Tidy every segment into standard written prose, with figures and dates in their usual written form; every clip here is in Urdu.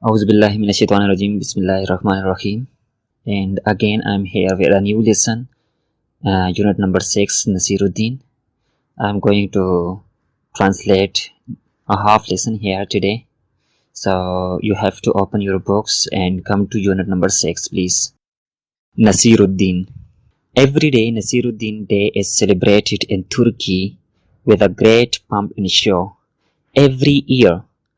Auzu billahi minash shaitanir rajim. Bismillahir rahmanir rahim. And again, I'm here with a new lesson, unit number 6, Nasiruddin. I'm going to translate a half lesson here today. So you have to open your books and come to unit number 6, please. Nasiruddin. Every day, Nasiruddin Day is celebrated in Turkey with a great pomp and show. Every year,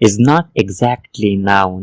is not exactly noun,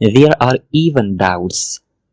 there are even doubts,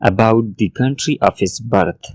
about the country of his birth,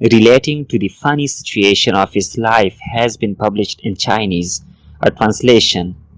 relating to the funny situation of his life has been published in Chinese. A translation,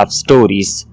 of stories,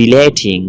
relating,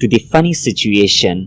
to the funny situation,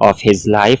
of his life,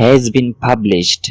has been published,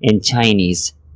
in Chinese,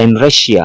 in Russia,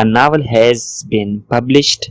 a novel has been published,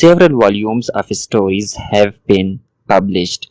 several volumes of stories have been published,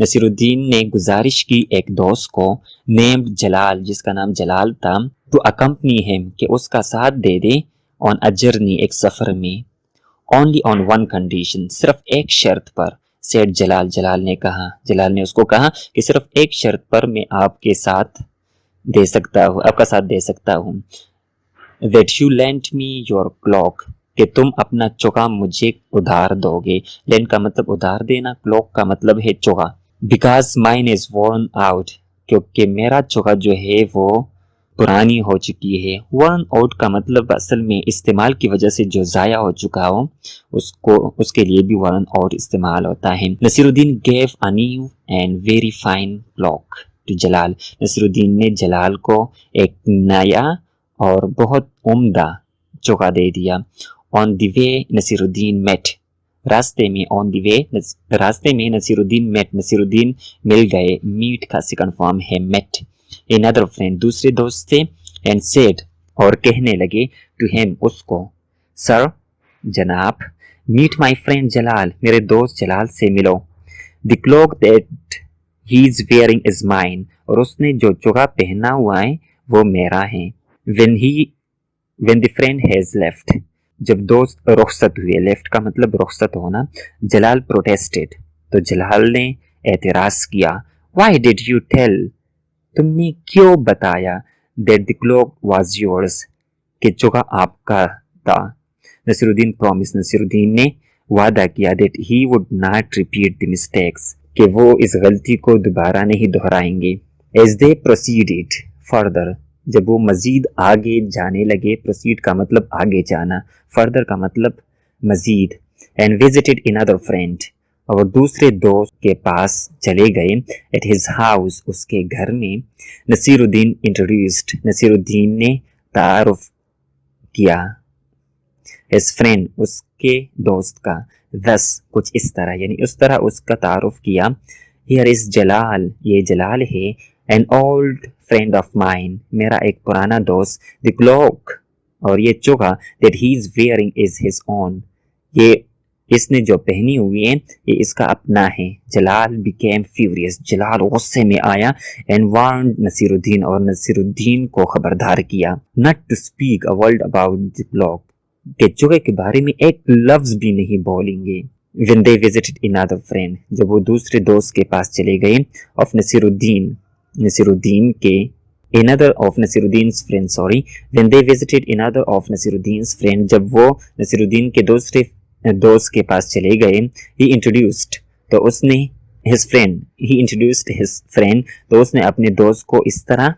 Naseer الدین نے گزارش کی ایک دوست کو نیمڈ جلال، جس کا نام جلال تھا، ٹو اکمپنی ہم، کہ اس کا ساتھ دے دے، آن اے جرنی، ایک سفر میں، اونلی آن ون کنڈیشن، صرف ایک شرط پر، سیڈ جلال، جلال نے اس کو کہا کہ صرف ایک شرط پر میں آپ کے ساتھ دے سکتا ہوں، آپ کا ساتھ دے سکتا ہوں، that you lend me your clock، کہ تم اپنا چوکا مجھے ادھار دو گے۔ لینڈ کا مطلب ادھار دینا، کلوک کا مطلب ہے چوکا۔ because mine is worn out، کیونکہ میرا چوکا جو ہے وہ پرانی ہو چکی ہے۔ worn out کا مطلب اصل میں استعمال کی وجہ سے جو ضائع ہو چکا ہو اس کے لیے بھی worn out استعمال ہوتا ہے۔ نصیر الدین gave a new and very fine clock to جلال، نصیر الدین نے جلال کو ایک نیا اور بہت عمدہ چوکا دے دیا۔ on the way Naseer Uddin met، راستے میں نصیر الدین met، نصیر الدین مل گئے، meet کا سیکنڈ فارم ہے met۔ another friend، دوسرے دوست تھے، and said، اور کہنے لگے، to him، اس کو، sir، جناب، meet my friend جلال، میرے دوست جلال سے ملو۔ the cloak that he is wearing is mine، اور اس نے جو چوکا پہنا ہوا ہے وہ میرا ہے۔ when the friend has left، جب دوست رخصت ہوئے، لیفٹ کا مطلب رخصت ہونا، جلال protested، تو جلال نے اعتراض کیا، why did you tell، تم نے کیوں بتایا، that the cloak was yours، کہ چوکا آپ کا تھا۔ نصیر الدین promised، نصیر الدین نے وعدہ کیا، that he would not repeat the mistakes، کہ وہ اس غلطی کو دوبارہ نہیں دہرائیں گے۔ as they proceeded further، جب وہ مزید آگے جانے لگے، proceed کا مطلب آگے جانا، further کا مطلب مزید، and visited another friend، اور دوسرے دوست کے پاس چلے گئے، at his house، اس کے گھر میں، نصیر الدین introduced، نصیر الدین نے تعارف کیا، his friend، اس کے دوست کا، thus، کچھ اس طرح، یعنی اس طرح اس کا تعارف کیا، here is جلال، یہ جلال ہے، an old friend of mine، میرا ایک پرانا دوست، the cloak، اور یہ چوکا that he is wearing is his own، یہ اس نے جو پہنی ہوئی ہے یہ اس کا اپنا ہے۔ جلال became furious، جلال غصے میں آیا، and warned نصیر الدین، اور نصیر الدین کو خبردار کیا، not to speak a word about the cloak، کہ چوکے کے بارے میں ایک لفظ بھی نہیں بولیں گے۔ when they visited another friend، جب وہ دوسرے دوست کے پاس چلے گئے، of نصیر الدین کے another of Naseer الدین's friend، when they visited another of Naseer الدین's friend، جب وہ نصیر الدین کے دوسرے دوست کے پاس چلے گئے، he introduced، تو اس نے he introduced his friend، تو اس نے اپنے دوست کو اس طرح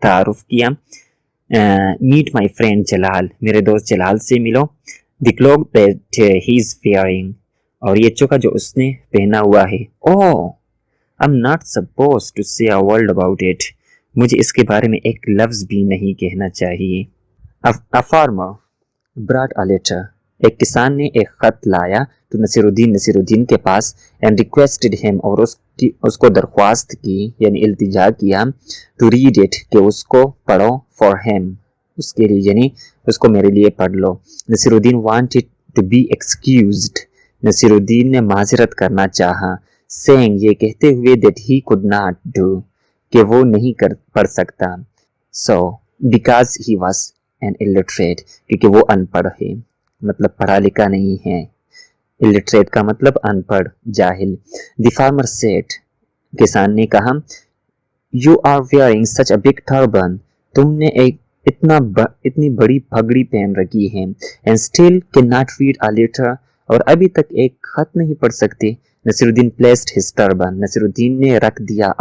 تعارف کیا، meet my friend جلال، میرے دوست جلال سے ملو، the cloak that he is wearing، اور یہ چوکا جو اس نے پہنا ہوا ہے، oh I'm not supposed to say a word about it، مجھے اس کے بارے میں ایک لفظ بھی نہیں کہنا چاہیے۔ A farmer brought a letter، ایک کسان نے ایک خط لایا تو نصیر الدین کے پاس، and requested him، اور اس کو درخواست کی یعنی التجا کیا، to read it، کہ اس کو پڑھو، for him، اس کے لیے، یعنی اس کو میرے لیے پڑھ لو۔ نصیر الدین wanted to be excused، Naseer الدین نے معذرت کرنا چاہا، saying، یہ کہتے ہوئے that he could not do، کہ وہ نہیں پڑھ سکتا، so because he was an illiterate، کیونکہ وہ ان پڑھ ہے، مطلب پڑھا لکھا نہیں ہے، illiterate کا مطلب ان پڑھ، جاہل۔ the farmer said، کسان نے کہا، you are wearing such a big turban، تم نے اتنی بڑی پگڑی پہن رکھی ہے، and still cannot read a letter، اور ابھی تک ایک خط نہیں پڑھ سکتے۔ نصیر الدین placed his turban، نصیر الدین نے رکھ دیا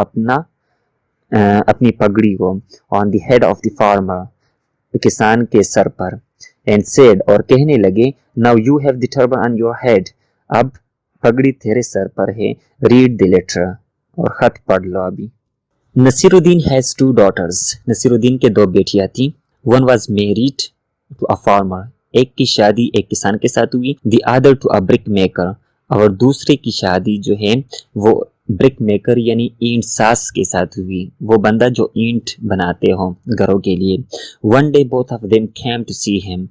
اپنی پگڑی کو، on the head of the farmer، کسان کے سر پر، and said، اور کہنے لگے، now you have the turban on your head، اب پگڑی تیرے سر پر ہے، read the letter، اور خط پڑھ لو ابھی۔ نصیر الدین has two daughters، نصیر الدین کے دو بیٹیاں تھیں، one was married to a farmer، ایک کی شادی ایک کسان کے ساتھ ہوئی، the other to a brick maker، اور دوسرے کی شادی جو ہے وہ برک میکر یعنی اینٹ ساز کے ساتھ ہوئی، وہ بندہ جو اینٹ بناتے ہوں گھروں کے لیے۔ one day both of them came to see him،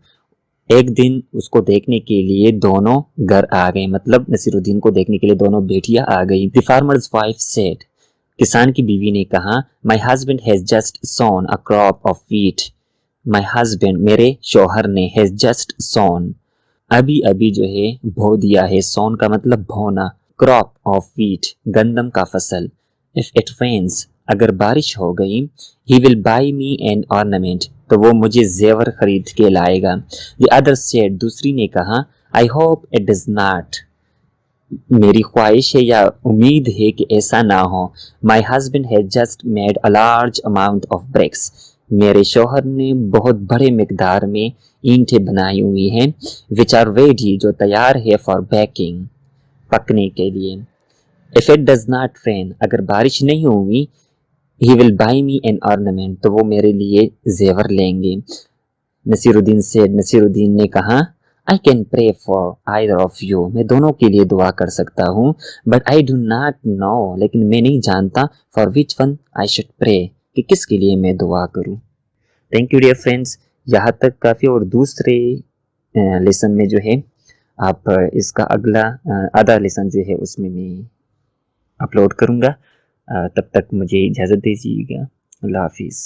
ایک دن اس کو دیکھنے کے لیے دونوں گھر آ گئے، مطلب نصیر الدین کو دیکھنے کے لیے دونوں بیٹیاں آ گئی. The farmer's wife said, کسان کی بیوی نے کہا, My husband has just sown a crop of wheat. My husband میرے شوہر نے has just sown ابھی ابھی جو ہے بو دیا ہے. sown کا مطلب بھونا. crop of wheat گندم کا فصل. If it rains اگر بارش ہو گئی, he will buy me an ornament تو وہ مجھے زیور خرید کے لائے گا. The other said دوسری نے کہا, I hope it does not میری خواہش ہے یا امید ہے کہ ایسا نہ ہو. My husband has just made a large amount of bricks میرے شوہر نے بہت بڑے مقدار میں اینٹیں بنائی ہوئی ہیں. which are ready جو تیار ہے for baking پکنے کے لیے. If it does not rain اگر بارش نہیں ہوئی, he will buy me an ornament تو وہ میرے لیے زیور لیں گے. نصیر الدین said نصیر الدین نے کہا, I can pray for either of you میں دونوں کے لیے دعا کر سکتا ہوں. but I do not know لیکن میں نہیں جانتا for which one I should pray کہ کس کے لیے میں دعا کروں. Thank you dear friends. یہاں تک کافی, اور دوسرے لیسن میں جو ہے آپ اس کا اگلا آدھا لیسن جو ہے اس میں اپلوڈ کروں گا. تب تک مجھے اجازت دیجیے گا. اللہ حافظ.